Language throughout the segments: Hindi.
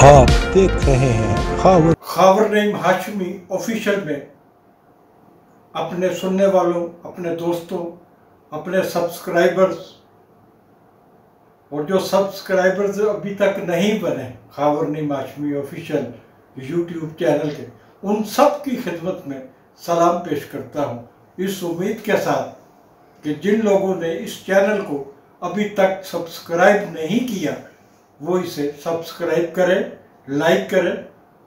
आप देख रहे हैं खावर नईम हाशमी ऑफिशियल में अपने सुनने वालों, अपने दोस्तों, अपने सब्सक्राइबर्स और जो सब्सक्राइबर्स अभी तक नहीं बने Khawar Naeem Hashmi official YouTube channel के, उन सब की खिदमत में सलाम पेश करता हूँ, इस उम्मीद के साथ कि जिन लोगों ने इस चैनल को अभी तक सब्सक्राइब नहीं किया वो इसे सब्सक्राइब करें, लाइक करें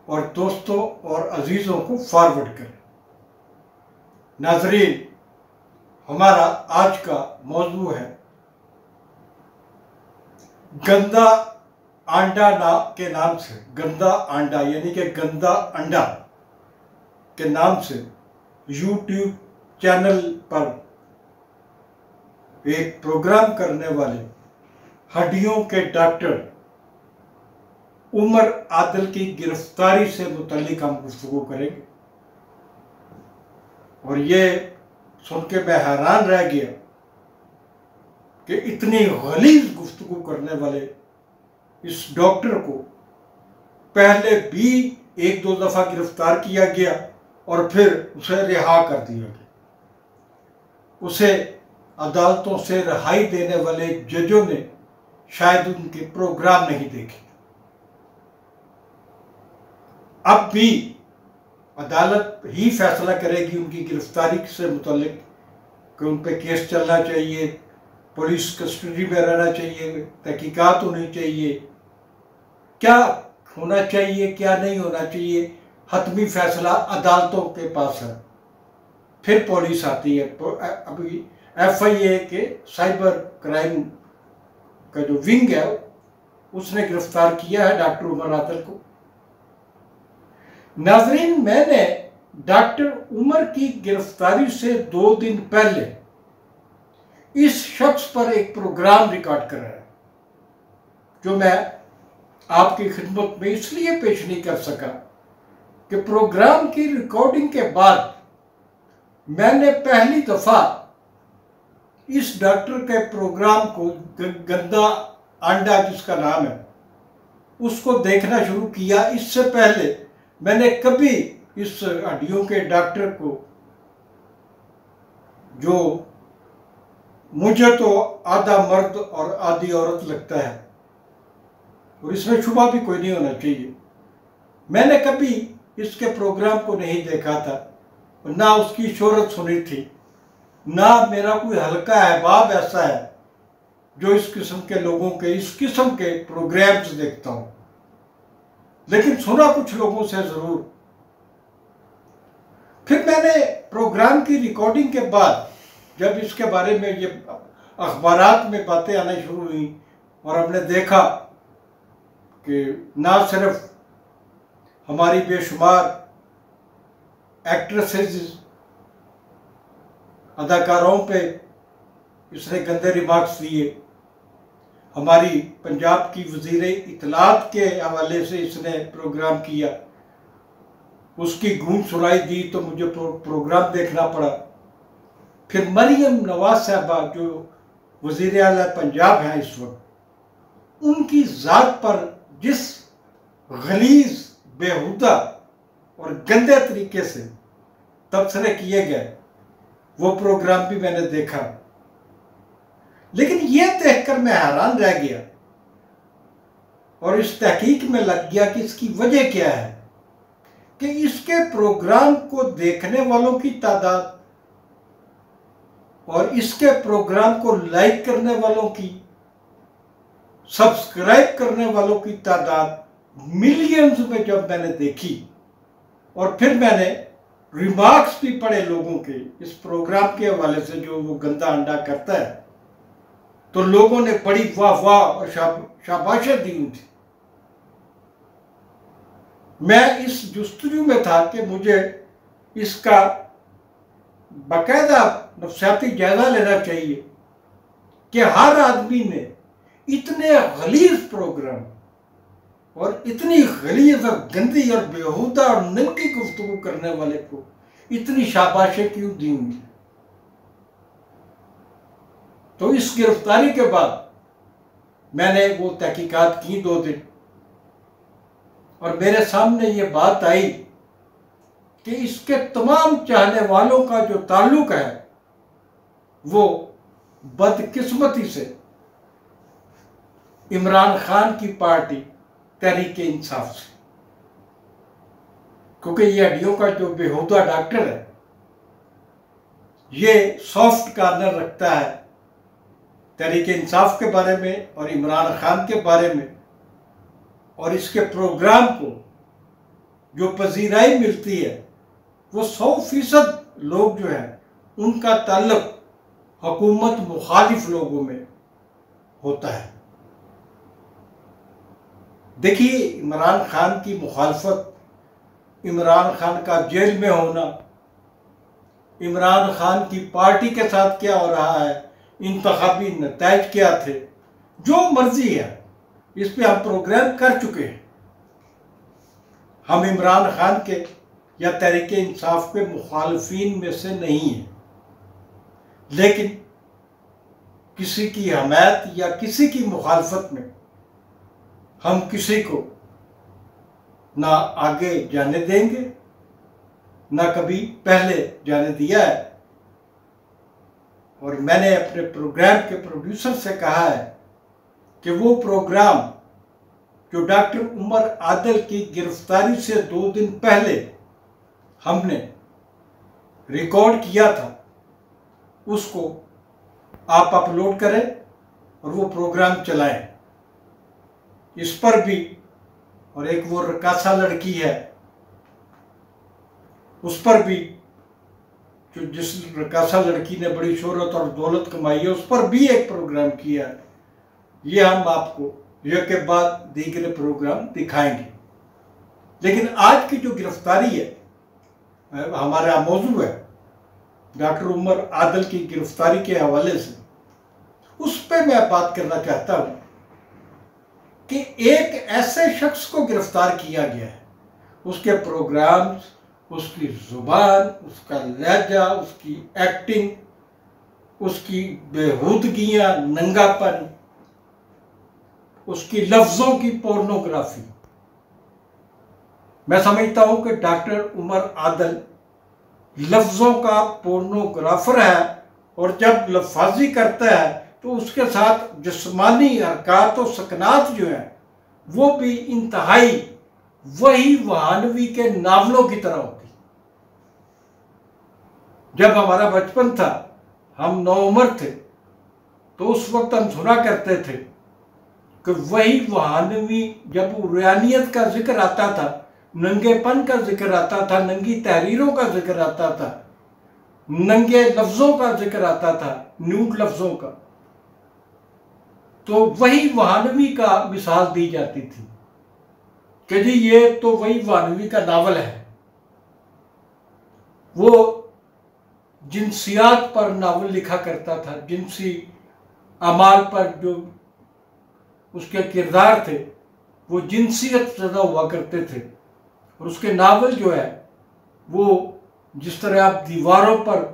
और दोस्तों और अजीज़ों को फॉरवर्ड करें। नाजरीन, हमारा आज का मौजू है गंदा अंडा के नाम से, गंदा अंडा यानी कि गंदा अंडा के नाम से यूट्यूब चैनल पर एक प्रोग्राम करने वाले हड्डियों के डॉक्टर उमर आदिल की गिरफ्तारी से मुतल्लिक हम गुफ्तगू करेंगे। और ये सुन के मैं हैरान रह गया कि इतनी गलीज़ गुफ्तगू करने वाले इस डॉक्टर को पहले भी एक दो दफ़ा गिरफ्तार किया गया और फिर उसे रिहा कर दिया गया। उसे अदालतों से रिहाई देने वाले जजों ने शायद उनके प्रोग्राम नहीं देखे। अब भी अदालत ही फैसला करेगी उनकी गिरफ्तारी से मुतल्लिक कि उन पर केस चलना चाहिए, पुलिस कस्टडी में रहना चाहिए, तहकीकात होनी चाहिए, क्या होना चाहिए क्या नहीं होना चाहिए, हतमी फैसला अदालतों के पास है। फिर पुलिस आती है। अभी FIA के साइबर क्राइम का जो विंग है उसने गिरफ्तार किया है डॉक्टर उमर आदिल को। नाजरीन, मैंने डॉक्टर उमर की गिरफ्तारी से 2 दिन पहले इस शख्स पर एक प्रोग्राम रिकॉर्ड कर रहा है जो मैं आपकी खिदमत में इसलिए पेश नहीं कर सका कि प्रोग्राम की रिकॉर्डिंग के बाद मैंने पहली दफा इस डॉक्टर के प्रोग्राम को, गंदा अंडा जिसका नाम है, उसको देखना शुरू किया। इससे पहले मैंने कभी इस हड्डियों के डॉक्टर को, जो मुझे तो आधा मर्द और आधी औरत लगता है और इसमें शुबा भी कोई नहीं होना चाहिए, मैंने कभी इसके प्रोग्राम को नहीं देखा था, ना उसकी शोहरत सुनी थी, ना मेरा कोई हल्का अहबाब ऐसा है जो इस किस्म के लोगों के, इस किस्म के प्रोग्राम्स देखता हूं, लेकिन सुना कुछ लोगों से जरूर। फिर मैंने प्रोग्राम की रिकॉर्डिंग के बाद जब इसके बारे में ये अखबारात में बातें आना शुरू हुई और हमने देखा कि ना सिर्फ हमारी बेशुमार एक्ट्रेसेस, अदाकारों पे इसने गंदे रिमार्क्स दिए, हमारी पंजाब की वज़ीर इत्तलात के हवाले से इसने प्रोग्राम किया, उसकी गूंज सुनाई दी तो मुझे प्रोग्राम देखना पड़ा। फिर मरियम नवाज साहबा जो वज़ीर आला पंजाब हैं इस वक्त, उनकी ज़ात पर जिस गलीज़, बेहुदा और गंदे तरीके से तबसरे किए गए वो प्रोग्राम भी मैंने देखा। लेकिन ये देखकर मैं हैरान रह गया और इस तहकीक में लग गया कि इसकी वजह क्या है कि इसके प्रोग्राम को देखने वालों की तादाद और इसके प्रोग्राम को लाइक करने वालों की, सब्सक्राइब करने वालों की तादाद मिलियंस में जब मैंने देखी और फिर मैंने रिमार्क्स भी पढ़े लोगों के इस प्रोग्राम के हवाले से जो वो गंदा अंडा करता है, तो लोगों ने बड़ी वाह वाह और शाबाशें दी थी। मैं इस जुस्तजू में था कि मुझे इसका बाकायदा नफ्सियाती जायजा लेना चाहिए कि हर आदमी ने इतने गलीज प्रोग्राम और इतनी गलीज और गंदी और बेहुदा और नंगी गुफ्तगू करने वाले को इतनी शाबाशें क्यों दी होंगी। तो इस गिरफ्तारी के बाद मैंने वो तहकीकात की 2 दिन और मेरे सामने ये बात आई कि इसके तमाम चाहने वालों का जो ताल्लुक है वो बदकिस्मती से इमरान खान की पार्टी तहरीक इंसाफ से, क्योंकि ये हड्डियों का जो बेहुदा डॉक्टर है ये सॉफ्ट कॉर्नर रखता है तहरीक इंसाफ के बारे में और इमरान खान के बारे में, और इसके प्रोग्राम को जो पजीराई मिलती है वो 100% लोग जो है उनका ताल्लुक हुकूमत मुखालिफ लोगों में होता है। देखिए, इमरान खान की मुखालफत, इमरान खान का जेल में होना, इमरान खान की पार्टी के साथ क्या हो रहा है, इंतखाबी नताइज क्या थे, जो मर्जी है, इस पे हम प्रोग्राम कर चुके हैं। हम इमरान खान के या तहरीक इंसाफ के मुखालफीन में से नहीं हैं, लेकिन किसी की हमायत या किसी की मुखालफत में हम किसी को ना आगे जाने देंगे, ना कभी पहले जाने दिया है। और मैंने अपने प्रोग्राम के प्रोड्यूसर से कहा है कि वो प्रोग्राम जो डॉक्टर उमर आदिल की गिरफ्तारी से 2 दिन पहले हमने रिकॉर्ड किया था उसको आप अपलोड करें और वो प्रोग्राम चलाएं। इस पर भी, और एक वो रकासा लड़की है उस पर भी, जो जिस रकासा लड़की ने बड़ी शोहरत और दौलत कमाई है उस पर भी एक प्रोग्राम किया है। ये हम आपको यह के बाद दीगर प्रोग्राम दिखाएंगे। लेकिन आज की जो गिरफ्तारी है, हमारा मौजू है डॉक्टर उमर आदिल की गिरफ्तारी के हवाले से, उस पर मैं बात करना चाहता हूं कि एक ऐसे शख्स को गिरफ्तार किया गया है, उसके प्रोग्राम्स, उसकी जुबान, उसका लहजा, उसकी एक्टिंग, उसकी बेहूदगियां, नंगापन, उसकी लफ्जों की पोर्नोग्राफी। मैं समझता हूं कि डॉक्टर उमर आदिल लफ्जों का पोर्नोग्राफर है, और जब लफाजी करता है तो उसके साथ जिस्मानी हरकत और सकनात जो है वो भी इंतहाई वही वहानवी के नावलों की तरह होती। जब हमारा बचपन था, हम नौउम्र थे, तो उस वक्त हम सुना करते थे कि वही वहानवी, जब उर्यानियत का जिक्र आता था, नंगेपन का जिक्र आता था, नंगी तहरीरों का जिक्र आता था, नंगे लफ्जों का जिक्र आता था, न्यूड लफ्जों का, तो वही वहानवी का मिसाल दी जाती थी कि जी ये तो वही वहानवी का नावल है। वो जिनसियात पर नावल लिखा करता था, जिनसी अमाल पर जो उसके किरदार थे वो जिनसियत ज़्यादा हुआ करते थे, और उसके नावल जो है वो जिस तरह आप दीवारों पर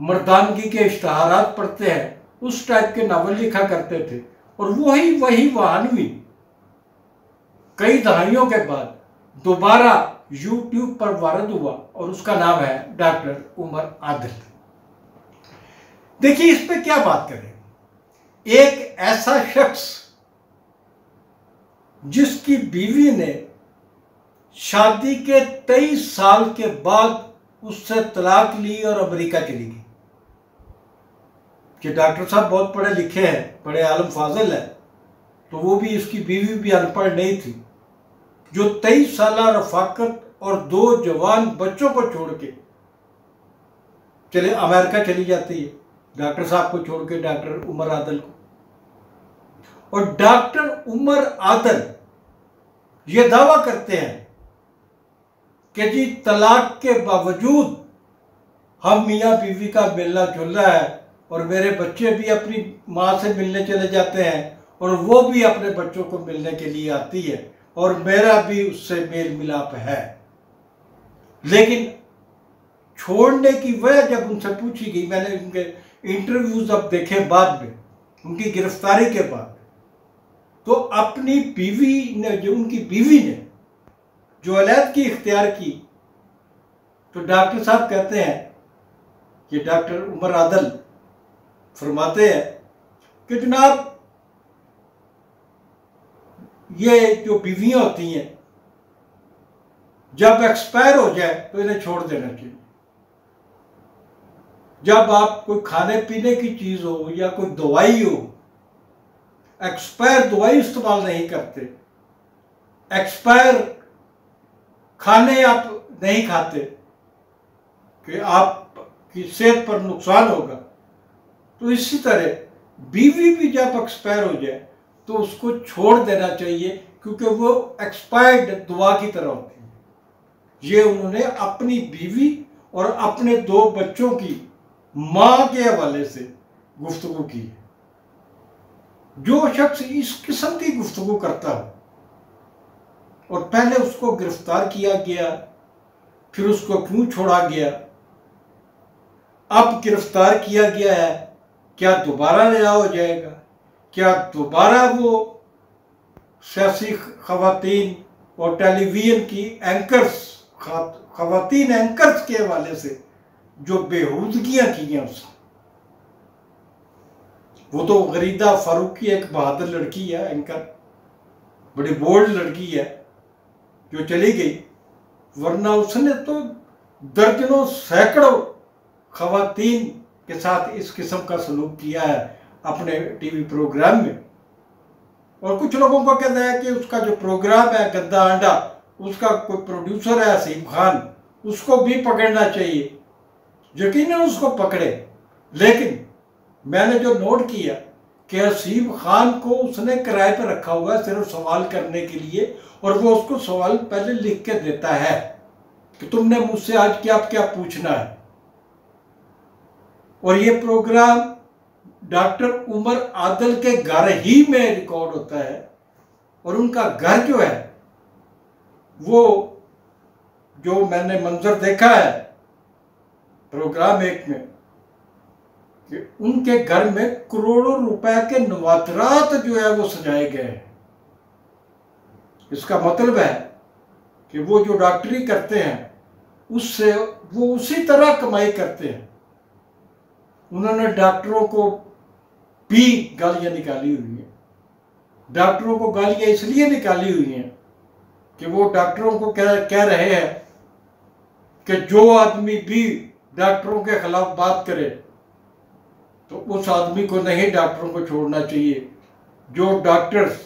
मर्दानगी के इश्तहारात पढ़ते हैं उस टाइप के नावल लिखा करते थे। और वही वहानवी कई दहाइयों के बाद दोबारा यूट्यूब पर वारद हुआ, और उसका नाम है डॉक्टर उमर आदिल। देखिए, इस पे क्या बात करें। एक ऐसा शख्स जिसकी बीवी ने शादी के 23 साल के बाद उससे तलाक ली और अमेरिका चली गई, कि डॉक्टर साहब बहुत पढ़े लिखे हैं, बड़े आलम फाजिल है, तो वो भी, इसकी बीवी भी अनपढ़ नहीं थी, जो 23 साल रफाकत और 2 जवान बच्चों को छोड़ के चले अमेरिका चली जाती है, डॉक्टर साहब को छोड़ के, डॉक्टर उमर आदिल को। और डॉक्टर उमर आदिल ये दावा करते हैं कि जी तलाक के बावजूद हम मियाँ बीवी का मिलना जुलना है, और मेरे बच्चे भी अपनी माँ से मिलने चले जाते हैं, और वो भी अपने बच्चों को मिलने के लिए आती है, और मेरा भी उससे मेल मिलाप है। लेकिन छोड़ने की वजह जब उनसे पूछी गई, मैंने उनके इंटरव्यूज अब देखे बाद में, उनकी गिरफ्तारी के बाद, तो अपनी बीवी ने, जो उनकी बीवी ने जो अलैदगी इख्तियार की, तो डॉक्टर साहब कहते हैं, कि डॉक्टर उमर आदल फरमाते हैं कि जनाब ये जो बीवियां होती हैं जब एक्सपायर हो जाए तो इन्हें छोड़ देना चाहिए। जब आप कोई खाने पीने की चीज हो या कोई दवाई हो, एक्सपायर दवाई इस्तेमाल नहीं करते, एक्सपायर खाने आप नहीं खाते कि आपकी सेहत पर नुकसान होगा, तो इसी तरह बीवी भी जब एक्सपायर हो जाए तो उसको छोड़ देना चाहिए, क्योंकि वो एक्सपायर्ड दवा की तरह होती है। ये उन्होंने अपनी बीवी और अपने 2 बच्चों की मां के हवाले से गुफ्तगू की है। जो शख्स इस किस्म की गुफ्तगू करता है, और पहले उसको गिरफ्तार किया गया, फिर उसको क्यों छोड़ा गया, अब गिरफ्तार किया गया है, क्या दोबारा रिहा हो जाएगा? क्या दोबारा वो सियासी खवातीन और टेलीविजन की एंकर्स, खवातीन एंकर्स के हवाले से जो बेहूदगियां की हैं उसने, वो तो गरीदा फारूकी एक बहादुर लड़की है, एंकर बड़ी बोल्ड लड़की है जो चली गई, वरना उसने तो दर्जनों सैकड़ों खवातीन के साथ इस किस्म का सलूक किया है अपने टीवी प्रोग्राम में। और कुछ लोगों को कहता है कि उसका जो प्रोग्राम है गद्दा अंडा, उसका कोई प्रोड्यूसर है हसीब खान, उसको भी पकड़ना चाहिए। यकीनन उसको पकड़े, लेकिन मैंने जो नोट किया कि हसीब खान को उसने किराए पर रखा हुआ है सिर्फ सवाल करने के लिए, और वो उसको सवाल पहले लिख के देता है कि तुमने मुझसे आज क्या क्या पूछना है। और ये प्रोग्राम डॉक्टर उमर आदल के घर ही में रिकॉर्ड होता है, और उनका घर जो है वो जो मैंने मंजर देखा है प्रोग्राम एक में, कि उनके घर में करोड़ों रुपए के नवातरात जो है वो सजाए गए हैं। इसका मतलब है कि वो जो डॉक्टरी करते हैं उससे वो उसी तरह कमाई करते हैं। उन्होंने डॉक्टरों को भी गालियां निकाली हुई हैं। डॉक्टरों को गालियां इसलिए निकाली हुई हैं कि वो डॉक्टरों को कह रहे हैं कि जो आदमी भी डॉक्टरों के खिलाफ बात करे तो उस आदमी को नहीं डॉक्टरों को छोड़ना चाहिए। जो डॉक्टर्स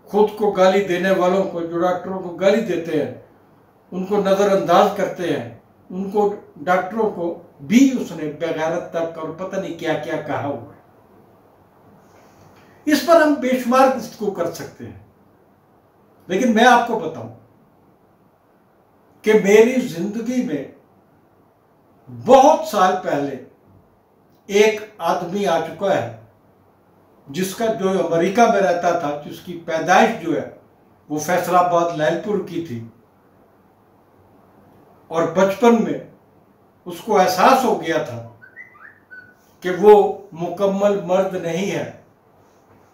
खुद को गाली देने वालों को, जो डॉक्टरों को गाली देते हैं, उनको नज़रअंदाज करते हैं, उनको डॉक्टरों को भी उसने बेगैरत तक और पता नहीं क्या क्या कहा हुआ है। इस पर हम बेशुमार गुफ्तगू कर सकते हैं, लेकिन मैं आपको बताऊं कि मेरी जिंदगी में बहुत साल पहले एक आदमी आ चुका है जिसका, जो अमेरिका में रहता था, जिसकी पैदाइश जो है वो फैसलाबाद लैलपुर की थी, और बचपन में उसको एहसास हो गया था कि वो मुकम्मल मर्द नहीं है,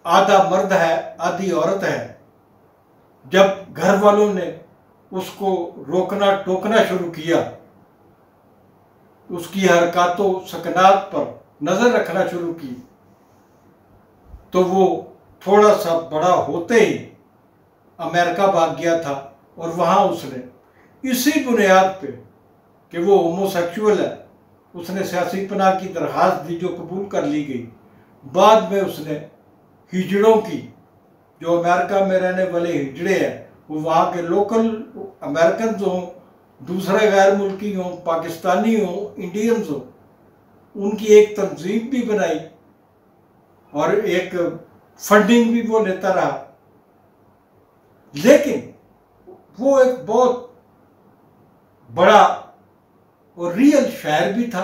आधा मर्द है आधी औरत है। जब घर वालों ने उसको रोकना टोकना शुरू किया, उसकी हरकतों सकनात पर नजर रखना शुरू की, तो वो थोड़ा सा बड़ा होते ही अमेरिका भाग गया था, और वहां उसने इसी बुनियाद पे कि वो होमोसेक्सुअल है, उसने सियासी पनाह की दरख्वास्त दी जो कबूल कर ली गई। बाद में उसने हिजड़ों की, जो अमेरिका में रहने वाले हिजड़े हैं, वो वहाँ के लोकल अमेरिकन हों, दूसरे गैर मुल्की हों, पाकिस्तानी हों, इंडियंस हों, उनकी एक तंजीम भी बनाई और एक फंडिंग भी वो लेता रहा। लेकिन वो एक बहुत बड़ा और रियल शायर भी था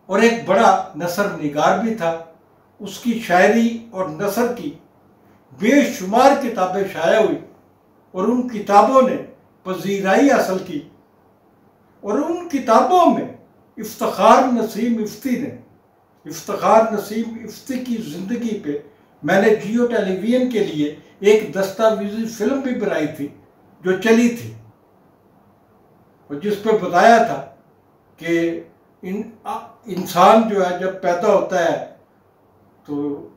और एक बड़ा नसर निगार भी था। उसकी शायरी और नसर की बेशुमार किताबें शाया हुई और उन किताबों ने पजीराई हासिल की, और उन किताबों में इफ्तिखार नसीम इफ्ती की ज़िंदगी पे मैंने जियो टेलीविजन के लिए एक दस्तावेजी फिल्म भी बनाई थी जो चली थी, और जिस पर बताया था कि इंसान जो है जब पैदा होता है तो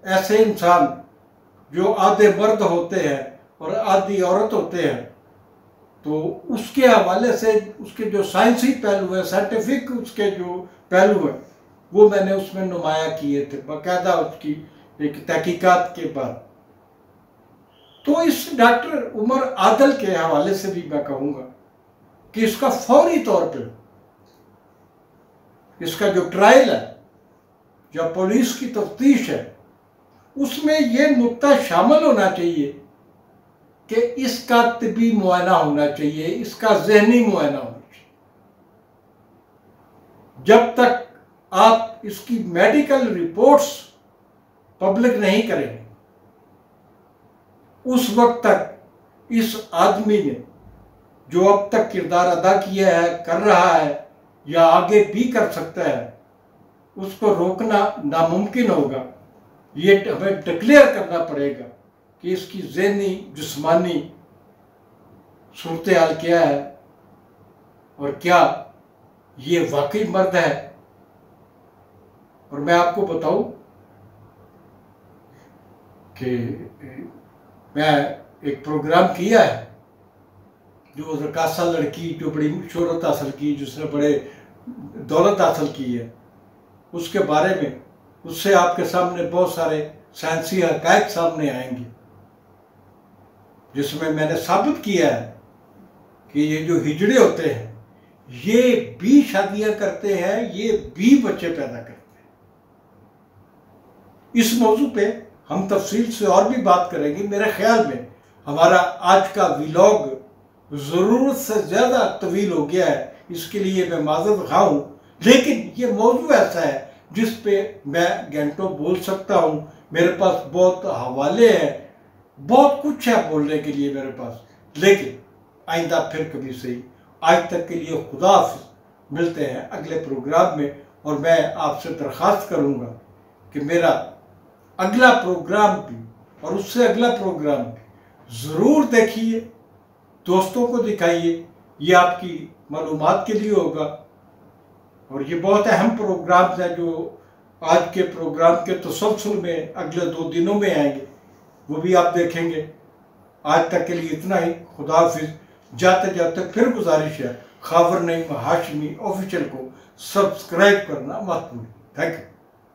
ऐसे इंसान जो आधे मर्द होते हैं और आधी औरत होते हैं, तो उसके हवाले से उसके जो साइंसी पहलू है, साइंटिफिक उसके जो पहलू है, वो मैंने उसमें नुमाया किए थे बाकायदा उसकी एक तहकीकात के बाद। तो इस डॉक्टर उमर आदल के हवाले से भी मैं कहूँगा कि इसका फौरी तौर पे इसका जो ट्रायल है या पुलिस की तफ्तीश है, उसमें यह नुक्ता शामिल होना चाहिए कि इसका तिबी मुआयना होना चाहिए, इसका जहनी मुआयना होना चाहिए। जब तक आप इसकी मेडिकल रिपोर्ट्स पब्लिक नहीं करेंगे, उस वक्त तक इस आदमी ने जो अब तक किरदार अदा किया है, कर रहा है या आगे भी कर सकता है, उसको रोकना नामुमकिन होगा। ये हमें डिक्लेयर करना पड़ेगा कि इसकी ज़हनी जिस्मानी सूरत हाल क्या है और क्या ये वाकई मर्द है। और मैं आपको बताऊं कि मैं एक प्रोग्राम किया है जो रकासा लड़की जो बड़ी शोहरत हासिल की, जिसने बड़े दौलत हासिल की है, उसके बारे में, उससे आपके सामने बहुत सारे साइंसी हक़ाइक़ सामने आएंगे, जिसमें मैंने साबित किया है कि ये जो हिजड़े होते हैं ये भी शादियां करते हैं, ये भी बच्चे पैदा करते हैं। इस मौजू पे हम तफसील से और भी बात करेंगे। मेरे ख्याल में हमारा आज का व्लॉग ज़रूरत से ज़्यादा तवील हो गया है, इसके लिए मैं माज़रत खा हूँ, लेकिन ये मौजू ऐसा है जिस पे मैं घंटों बोल सकता हूँ। मेरे पास बहुत हवाले हैं, बहुत कुछ है बोलने के लिए मेरे पास, लेकिन आइंदा फिर कभी सही। आज तक के लिए खुदा हाफ़िज़। मिलते हैं अगले प्रोग्राम में, और मैं आपसे दरख्वास्त करूँगा कि मेरा अगला प्रोग्राम भी और उससे अगला प्रोग्राम भी ज़रूर देखिए, दोस्तों को दिखाइए। ये आपकी मालूमात के लिए होगा, और ये बहुत अहम प्रोग्राम है जो आज के प्रोग्राम के तसलसल में अगले 2 दिनों में आएंगे, वो भी आप देखेंगे। आज तक के लिए इतना ही। खुदा हाफिज़। जाते जाते फिर गुजारिश है, खावर नईम हाशमी ऑफिशियल को सब्सक्राइब करना मत भूलिए। Thank you.